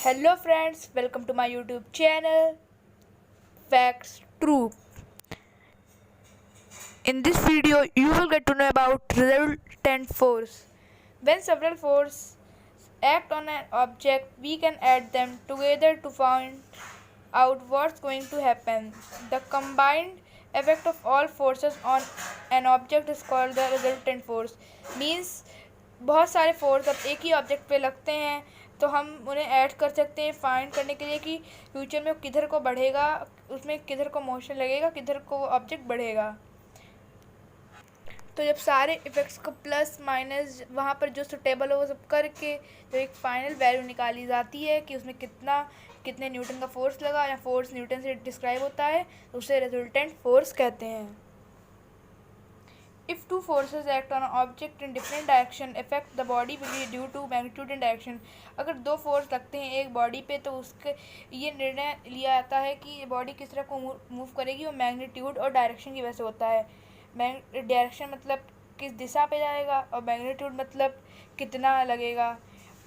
Hello friends, welcome to my YouTube channel Facts True. In this video, you will get to know about resultant force. When several forces act on an object, we can add them together to find out what's going to happen. The combined effect of all forces on an object is called the resultant force. Means बहुत सारे force अब एक ही object पे लगते हैं तो हम उन्हें ऐड कर सकते हैं फाइंड करने के लिए कि फ्यूचर में किधर को बढ़ेगा, उसमें किधर को मोशन लगेगा, किधर को ऑब्जेक्ट बढ़ेगा। तो जब सारे इफ़ेक्ट्स को प्लस माइनस वहाँ पर जो सुटेबल हो वो सब करके जो एक फ़ाइनल वैल्यू निकाली जाती है कि उसमें कितने न्यूटन का फोर्स लगा या फोर्स न्यूटन से डिस्क्राइब होता है, तो उसे रिजल्टेंट फोर्स कहते हैं। If two forces act on an object in different direction, affect the body will be due to magnitude and direction. अगर दो फोर्स लगते हैं एक बॉडी पे तो उसके ये निर्णय लिया जाता है कि बॉडी किस तरह को मूव करेगी, वो मैग्नीट्यूड और डायरेक्शन की वजह से होता है। डायरेक्शन मतलब किस दिशा पे जाएगा और मैग्नीट्यूड मतलब कितना लगेगा।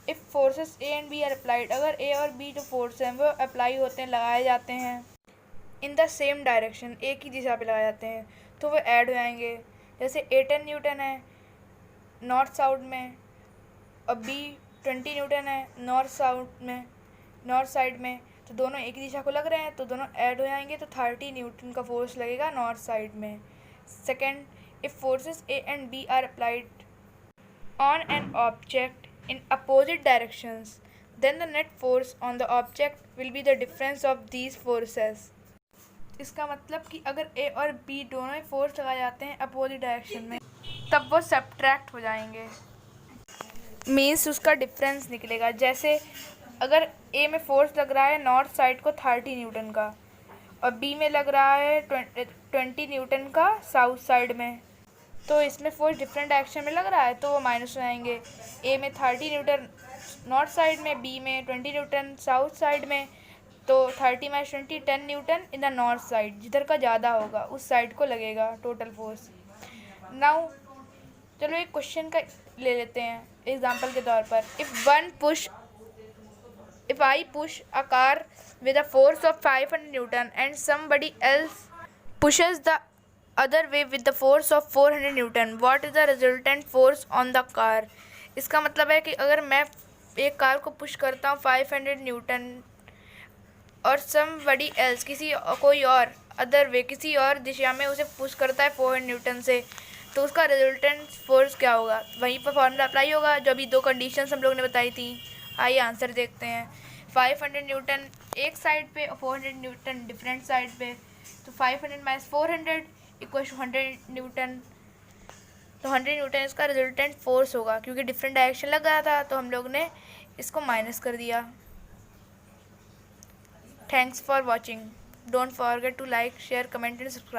If forces A and B are applied, अगर ए और बी जो फोर्स हैं वो अप्लाई होते हैं, लगाए जाते हैं इन द सेम डायरेक्शन, एक ही दिशा पे लगाए जाते हैं, तो वो ऐड हो जाएंगे। जैसे ए 10 न्यूटन है नॉर्थ साउथ में और बी 20 न्यूटन है नॉर्थ साइड में, तो दोनों एक ही दिशा को लग रहे हैं तो दोनों ऐड हो जाएंगे, तो 30 न्यूटन का फोर्स लगेगा नॉर्थ साइड में। Second, if forces A and B are applied on an object in opposite directions, then the net force on the object will be the difference of these forces. इसका मतलब कि अगर A और B दोनों ही force लगाए जाते हैं opposite direction में तब वो सब्ट्रैक्ट हो जाएंगे, मीन्स उसका डिफरेंस निकलेगा। जैसे अगर ए में फोर्स लग रहा है नॉर्थ साइड को 30 न्यूटन का और बी में लग रहा है 20 न्यूटन का साउथ साइड में, तो इसमें फोर्स डिफरेंट डायरेक्शन में लग रहा है तो वो माइनस हो जाएंगे। ए में 30 न्यूटन नॉर्थ साइड में, बी में 20 न्यूटन साउथ साइड में, तो 30 - 20 10 Newton in the north side, जिधर का ज़्यादा होगा उस साइड को लगेगा टोटल फोर्स। नाउ चलो एक क्वेश्चन का ले लेते हैं एग्जांपल के तौर पर। If I push a car with a force of 500 Newton and somebody else pushes the other way with the force of 400 Newton, what is the resultant force on the car? इसका मतलब है कि अगर मैं एक कार को push करता हूँ 500 न्यूटन और समबडी एल्स कोई और अदर वे किसी और दिशा में उसे पुश करता है 400 न्यूटन से, तो उसका रिजल्टेंट फोर्स क्या होगा? वहीं पर फॉर्मूला अप्लाई होगा जो अभी दो कंडीशंस हम लोग ने बताई थी। आइए आंसर देखते हैं। 500 न्यूटन एक साइड पे और 400 न्यूटन डिफरेंट साइड पे, तो 500 - 400 इक्वल टू 100 न्यूटन, तो 100 न्यूटन इसका रिजल्टेंट फोर्स होगा। क्योंकि डिफरेंट डायरेक्शन लग रहा था तो हम लोग ने इसको माइनस कर दिया। Thanks for watching. Don't forget to like, share, comment and subscribe.